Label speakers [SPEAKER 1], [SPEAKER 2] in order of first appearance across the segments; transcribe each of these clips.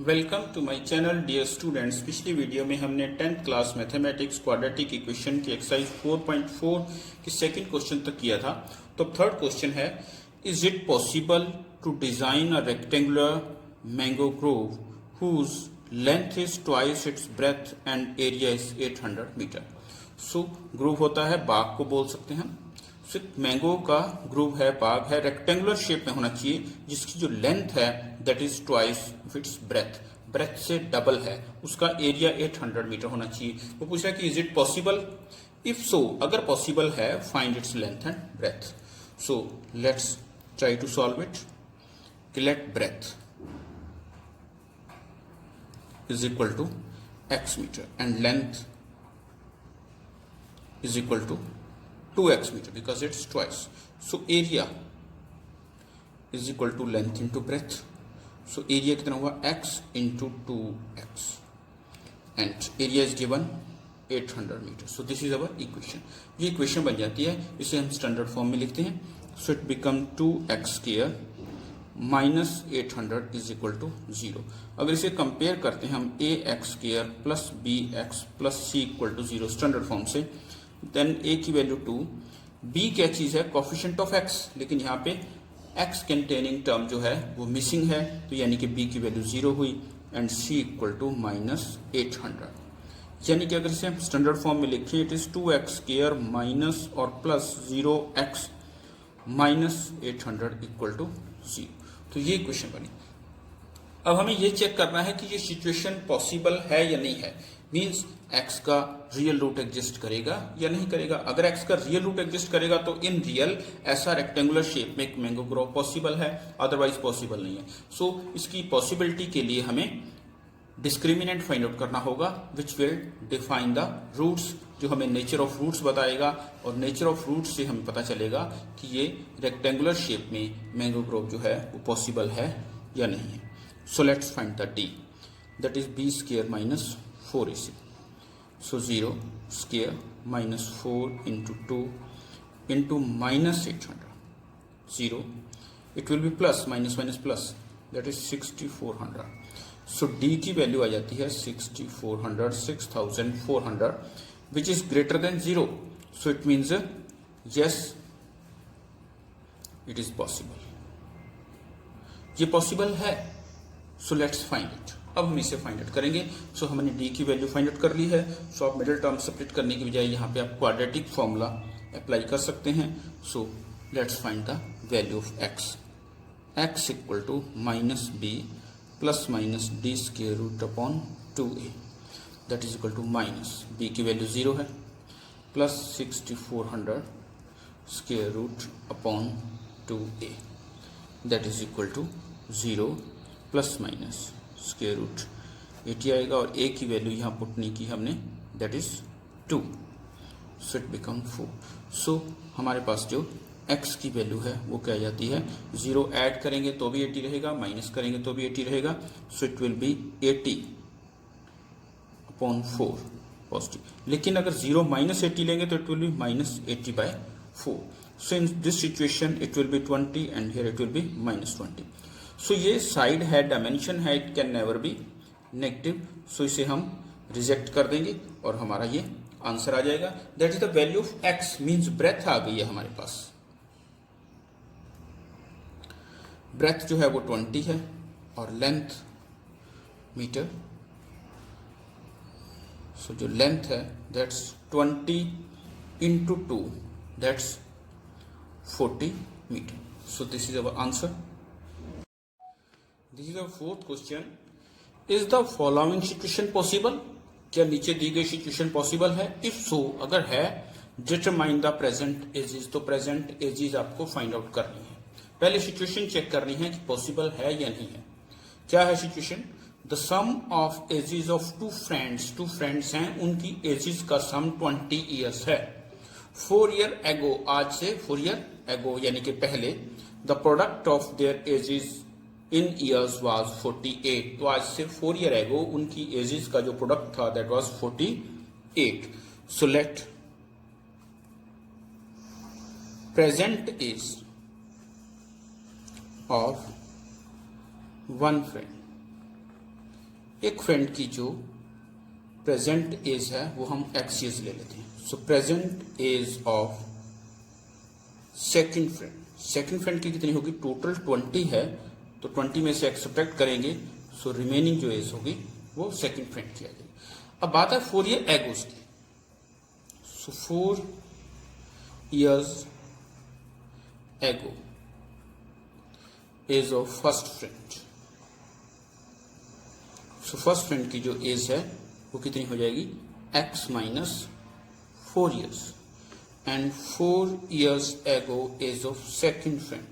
[SPEAKER 1] Welcome to my channel dear students. पिछली video में हमने 10th class mathematics quadratic equation की एक्सरसाइज 4.4 की सेकंड क्वेश्चन तक किया था। तो थर्ड क्वेश्चन है, is it possible to design a rectangular mango grove whose length is twice its breadth and area is 800 metre. So grove होता है, बाग को बोल सकते हैं। सिर्फ मैंगो का ग्रूव है, बाग है, रेक्टेंगुलर शेप में होना चाहिए जिसकी जो लेंथ है that is twice its breadth, breadth से डबल है, उसका एरिया 800 मीटर होना चाहिए। वो पूछा कि is it possible, if so अगर पॉसिबल है find its length and breadth. So let's try to solve it. Let breadth is equal to x metre and length is equal to 2x meter because it's twice. So area is equal to length into breadth. So area कितना हुआ x into 2x and area is given 800 meter. So this is our equation. ये equation बन जाती है, इसे हम standard form में लिखते हैं. So it become 2x square minus 800 is equal to 0. अगर इसे कंपेयर करते हैं हम ax square plus bx plus c equal to 0 standard form से, देन a की वैल्यू 2, b क्या चीज है, कोफिशिएंट ऑफ x, लेकिन यहाँ पे x कंटेनिंग टर्म जो है वो मिसिंग है, तो यानी कि b की वैल्यू 0 हुई and c equal to minus 800। यानी कि अगर इसे हम स्टैंडर्ड फॉर्म में लिखें, it is 2x square minus और plus 0x minus 800 equal to 0। तो ये इक्वेशन बनी। अब हमें ये चेक करना है कि ये सिचुएशन पॉसिबल है या नहीं है, मींस x का रियल रूट एग्जिस्ट करेगा या नहीं करेगा। अगर x का रियल रूट एग्जिस्ट करेगा तो इन रियल ऐसा रेक्टेंगुलर शेप में एक मैंगो ग्रोव पॉसिबल है, अदरवाइज पॉसिबल नहीं है। सो इसकी पॉसिबिलिटी के लिए हमें डिस्क्रिमिनेंट फाइंड आउट करना होगा which will define the roots, जो हमें नेचर ऑफ रूट्स बताएगा, और नेचर ऑफ रूट्स से हमें पता चलेगा कि ये रेक्टेंगुलर शेप में मैंगो ग्रोव जो है वो पॉसिबल है या नहीं है। सो let's find the d, that is b square minus 4ac. So 0 square minus 4 into 2 into minus 800. 0. It will be plus, minus minus plus. That is 6400. So D की value आ जाती है 6400, 6400, which is greater than 0. So it means yes, it is possible. ये possible है. So let's find it. अब हम इसे find out करेंगे। सो हमने d की वैल्यू फाइंड आउट कर ली है। सो आप मिडिल टर्म स्प्लिट करने की बजाय यहाँ पे आप क्वाड्रेटिक फॉर्मूला अप्लाई कर सकते हैं। So let's find the value of x. x equal to minus B plus minus D square root upon 2a, that is equal to minus b की वैल्यू 0 है plus 6400 square root upon 2a, that is equal to 0 plus minus square root 80 आएगा, और a की value यहाँ put नहीं की हमने, that is 2, so it become 4। सो हमारे पास जो x की वैल्यू है वो क्या आ जाती है, 0 ऐड करेंगे तो भी 80 रहेगा, माइनस करेंगे तो भी 80 रहेगा। So it will be 80 upon 4 positive. लेकिन अगर 0 माइनस 80 लेंगे तो it will be minus 80/4। So in this situation it will be 20 and here it will be minus 20। So ये साइड है, डायमेंशन है, it can never be negative. So इसे हम reject कर देंगे और हमारा ये आंसर आ जाएगा, that is the value of x, means breadth आ गई है हमारे पास। ब्रेथ जो है वो 20 है और लेंथ मीटर। सो जो लेंथ है that's 20 into 2, that's 40 metre. So this is our answer. This is our fourth question. Is the following situation possible? क्या नीचे दी गई सिचुएशन पॉसिबल है? If so, अगर है, determine the present ages. तो present ages आपको फाइंड आउट करनी है। पहले सिचुएशन चेक करनी है कि पॉसिबल है या नहीं है। क्या है situation? The sum of ages of two friends हैं, उनकी ages का sum 20 years है। 4 year ago, आज से 4 year ago यानी कि पहले, the product of their ages in years was 48। तो आज से 4 ईयर एगो उनकी एजेस का जो प्रोडक्ट था that was 48। So let present age of one friend एक फ्रेंड की जो प्रेजेंट एज है वो हम x years ले लेते हैं। So present age of second friend की कितनी होगी? टोटल 20 है, तो 20 में से x सब्ट्रैक्ट करेंगे, सो रिमेनिंग जो एज होगी वो सेकंड फ्रेंड की आ जाएगी। अब बात है 4 year एगोज की। So 4 years ago age of first friend. So first friend की जो एज है वो कितनी हो जाएगी? x minus 4 years and 4 years ago age of second friend.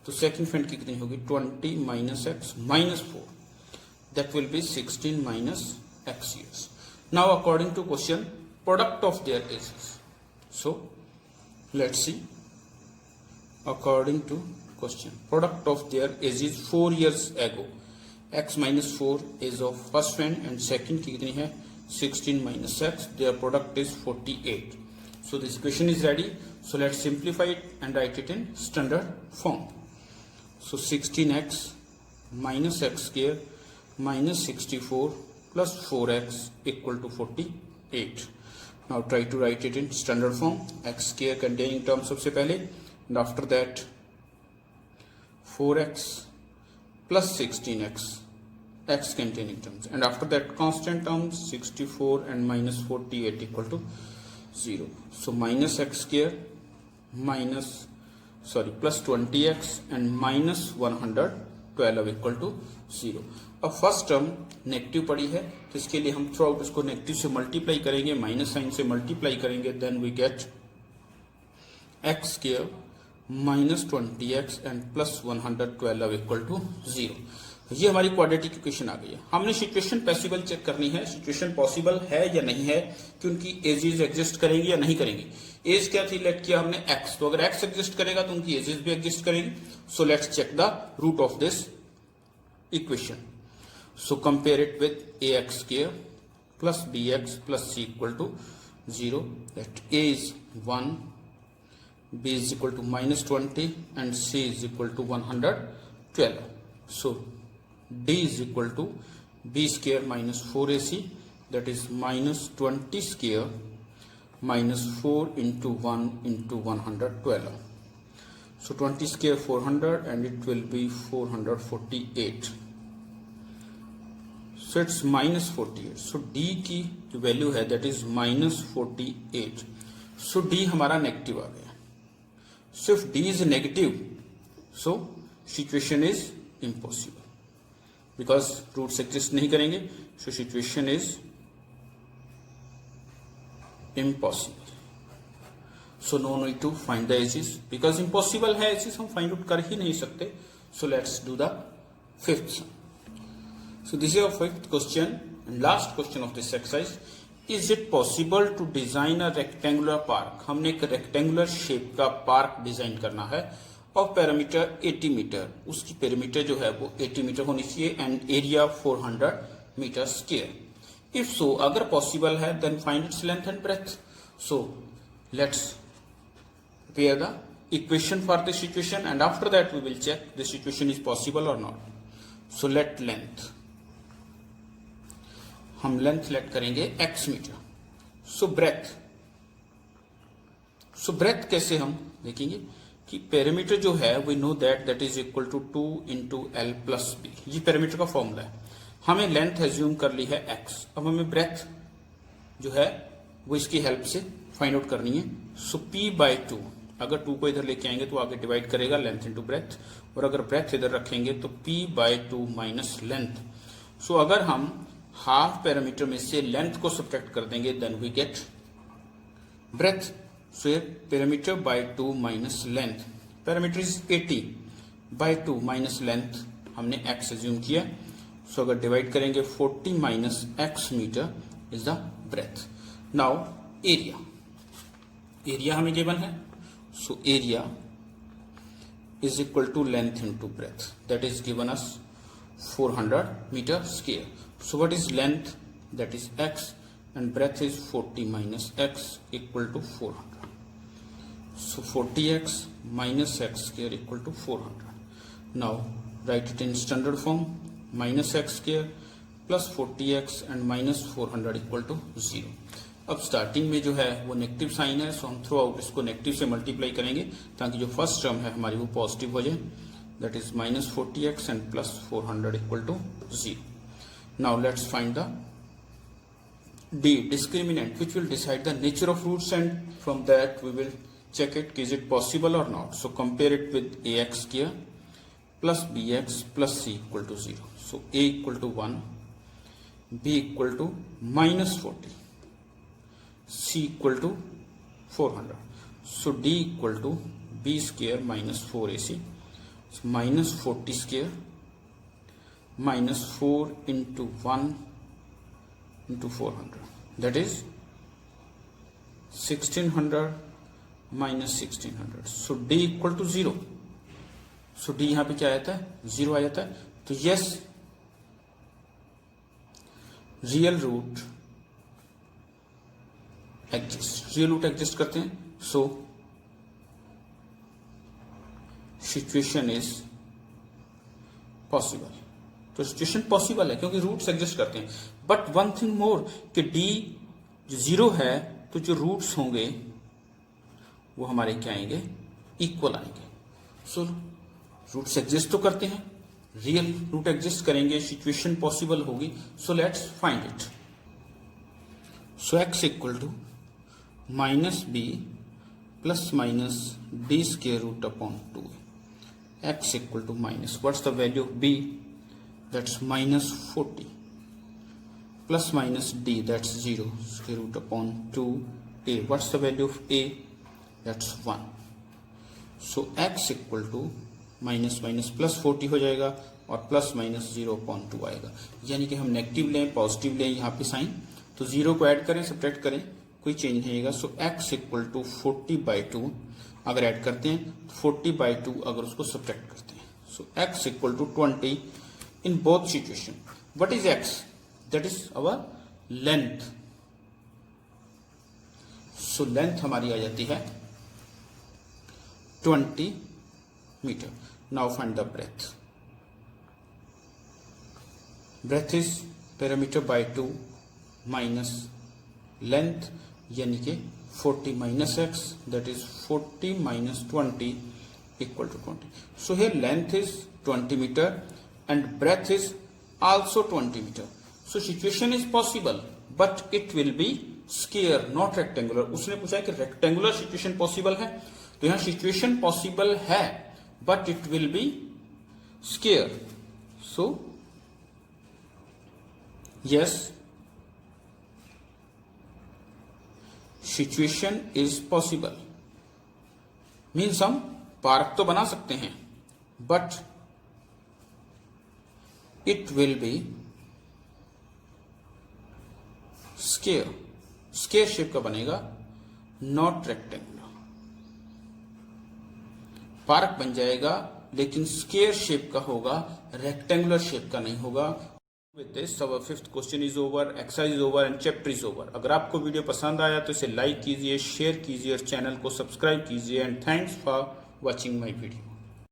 [SPEAKER 1] तो सेकंड फ्रेंड की कितनी होगी? 20 minus x minus 4, that will be 16 minus x years. Now according to question, product of their ages. So let's see. According to question, product of their ages 4 years ago. X minus 4 is of first friend and second की कितनी है? 16 minus x. Their product is 48. So this equation is ready. So let's simplify it and write it in standard form. So 16x minus x square minus 64 plus 4x equal to 48. Now try to write it in standard form. X square containing term सबसे पहले, and after that 4x plus 16x, x containing terms, and after that constant terms 64 and minus 48 equal to 0. So minus x square plus 20x and minus 112 equal to 0. अब first term negative पड़ी है, तो इसके लिए हम throughout इसको negative से multiply करेंगे, माइनस साइन से मल्टीप्लाई करेंगे, then we get x square minus 20x and plus 112 equal to 0। ये हमारी क्वाड्रेटिक इक्वेशन आ गई है। हमने सिचुएशन पॉसिबल चेक करनी है, सिचुएशन पॉसिबल है या नहीं है कि उनकी एजेस एग्जिस्ट करेंगी या नहीं करेंगी। एज क्या थी? लेट किया हमने x, तो अगर x एग्जिस्ट करेगा तो उनकी एजेस भी एग्जिस्ट करेंगी। So let's check the root of this equation. So compare it with ax square plus bx plus c equal to 0. That a is 1, b is equal to minus 20 and c is equal to 112. So d is equal to b square minus 4ac, that is minus 20 square minus 4 into 1 into 112. So 20 square 400 and it will be 448. So it's minus 48. So d की जो value है that is minus 48. So d हमारा negative आ गया. So if d is negative, so situation is impossible because roots exist नहीं करेंगे. So situation is impossible. So no need to find the edges because impossible है, edges हम find out कर ही नहीं सकते. So let's do the fifth sum. So this is our fifth question and last question of this exercise. Is it possible to design a rectangular park? हमने एक rectangular shape का park design करना है और parameter 80 metre, उसकी perimeter जो है वो 80 मीटर होनी चाहिए and area 400 metre square. If so, अगर पॉसिबल है then find its length and breadth. So let's prepare the equation for this situation and after that we will check this equation is possible or not. So let length, हम length let करेंगे x metre. So breadth कैसे हम देखेंगे कि perimeter जो है we know that is equal to 2 into L plus B, ये perimeter का फॉर्मूला है। हमें लेंथ एज्यूम कर ली है x, अब हमें ब्रेथ जो है वो इसकी हेल्प से फाइंड आउट करनी है। सो p बाई 2, अगर 2 को इधर लेके आएंगे तो आगे डिवाइड करेगा लेंथ इंटू ब्रेथ, और अगर ब्रेथ इधर रखेंगे तो p बाई 2 माइनस लेंथ। सो अगर हम हाफ पैरामीटर में से लेंथ को सब्ट्रैक्ट कर देंगे then we get breadth. So ये parameter by 2 minus length, parameter is 80 by 2 minus length, हमने x एज्यूम किया। सो अगर डिवाइड करेंगे 40 minus x metre is the breadth. Now area हमें गिवन है। सो area is equal to length into breadth, that is given us 400 meter square. So what is length? That is x and breadth is 40 minus x equal to 400. So 40x minus x square equal to 400. Now write it in standard form. Minus x square plus 40x and minus 400 equal to 0। अब starting में जो है वो negative sign है, सो हम throughout इसको negative से multiply करेंगे ताकि जो फर्स्ट टर्म है हमारी वो पॉजिटिव हो जाए, that is minus 40x and plus 400 equal to 0। Now let's find the D, discriminant, which will decide the nature of roots, and from that we will check it, is it possible or not. So compare it with ax here plus bx plus c equal to 0. So a equal to 1, b equal to minus 40, c equal to 400. So d equal to b square minus 4ac. So minus 40 square minus 4 into 1 into 400, that is 1600 minus 1600. So d equal to 0. So d यहाँ पे क्या आ जाता है, 0 आ जाता है। तो yes, real root exist, real root exist करते हैं। सो सिचुएशन इज पॉसिबल, तो सिचुएशन पॉसिबल है क्योंकि रूट्स एग्जिस्ट करते हैं। बट वन थिंग मोर कि डी जो 0 है तो जो रूट्स होंगे वो हमारे क्या आएंगे, इक्वल आएंगे। सो रूट्स एग्जिस्ट तो करते हैं, रियल रूट एग्जिस्ट करेंगे, सिचुएशन पॉसिबल होगी। So let's find it. So x equal to minus B plus minus D square root upon 2, x equal to minus what's the value of B, that's minus 40 plus minus d, that's 0 square root upon 2a. What's the value of a? That's 1. So x equal to minus minus plus 40 हो जाएगा और plus minus 0/2 आएगा। यानी कि हम negative लें positive लें यहाँ पे साइन, तो 0 को ऐड करें सब्ट्रैक्ट करें कोई चेंज नहीं आएगा। सो x इक्वल टू 40/2 अगर ऐड करते हैं तो 40/2 अगर उसको सब्ट्रैक्ट करते हैं, so x equal to 20 in both situation. What is x? That is our length. So length हमारी आ जाती है 20 metre. Now find the breadth. Breadth is perimeter by 2 minus length, यानी कि 40 minus x, that is 40 minus 20 equal to 20. So here length is 20 meter and breadth is also 20 meter. So situation is possible but it will be square not rectangular. उसने पूछा है कि rectangular situation possible है, तो यहाँ situation possible है but it will be square. So yes, situation is possible means हम park तो बना सकते हैं but it will be square. Square shape का बनेगा, not rectangular. पार्क बन जाएगा लेकिन स्क्वायर शेप का होगा, रेक्टेंगुलर शेप का नहीं होगा। With this, our 5th question is over, exercise is over and chapter is over. अगर आपको वीडियो पसंद आया तो इसे लाइक कीजिए, शेयर कीजिए और चैनल को सब्सक्राइब कीजिए। And thanks for watching my video.